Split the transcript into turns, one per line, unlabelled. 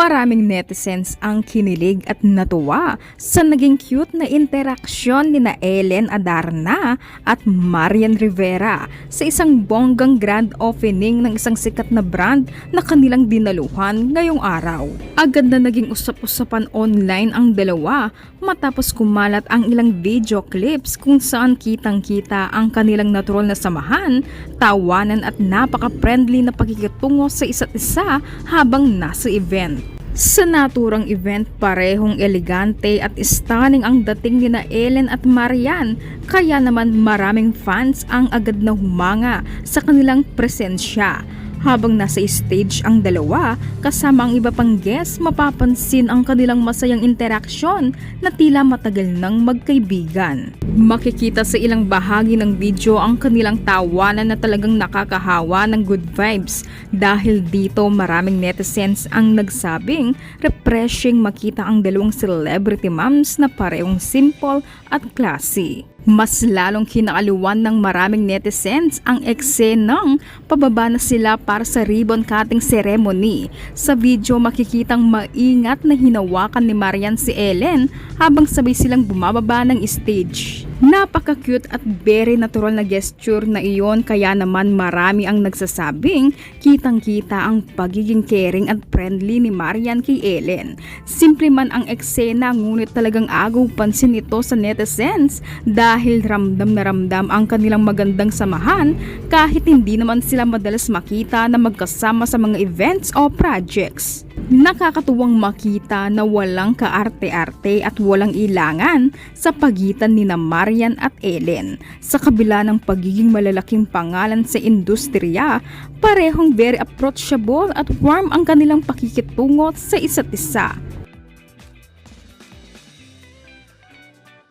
Maraming netizens ang kinilig at natuwa sa naging cute na interaksyon ni Ellen Adarna at Marian Rivera sa isang bonggang grand opening ng isang sikat na brand na kanilang dinaluhan ngayong araw. Agad na naging usap-usapan online ang dalawa matapos kumalat ang ilang video clips kung saan kitang-kita ang kanilang natural na samahan, tawanan at napaka-friendly na pakikitungo sa isa't isa habang nasa event. Sa naturang event, parehong elegante at stunning ang dating nina Ellen at Marian, kaya naman maraming fans ang agad na humanga sa kanilang presensya. Habang nasa stage ang dalawa, kasama ang iba pang guests, mapapansin ang kanilang masayang interaksyon na tila matagal nang magkaibigan. Makikita sa ilang bahagi ng video ang kanilang tawanan na talagang nakakahawa ng good vibes. Dahil dito maraming netizens ang nagsabing refreshing makita ang dalawang celebrity moms na parehong simple at classy. Mas lalong kinakaluwan ng maraming netizens ang eksenang pababa na sila para sa ribbon cutting ceremony. Sa video makikitang maingat na hinawakan ni Marian si Ellen habang sabay silang bumababa ng stage. Napaka-cute at very natural na gesture na iyon, kaya naman marami ang nagsasabing kitang-kita ang pagiging caring at friendly ni Marian kay Ellen. Simple man ang eksena ngunit talagang agaw pansin ito sa netizens dahil ramdam na ramdam ang kanilang magandang samahan kahit hindi naman sila madalas makita na magkasama sa mga events o projects. Nakakatuwang makita na walang kaarte-arte at walang ilangan sa pagitan ni Marian at Ellen. Sa kabila ng pagiging malalaking pangalan sa industriya, parehong very approachable at warm ang kanilang pakikitungo sa isa't isa.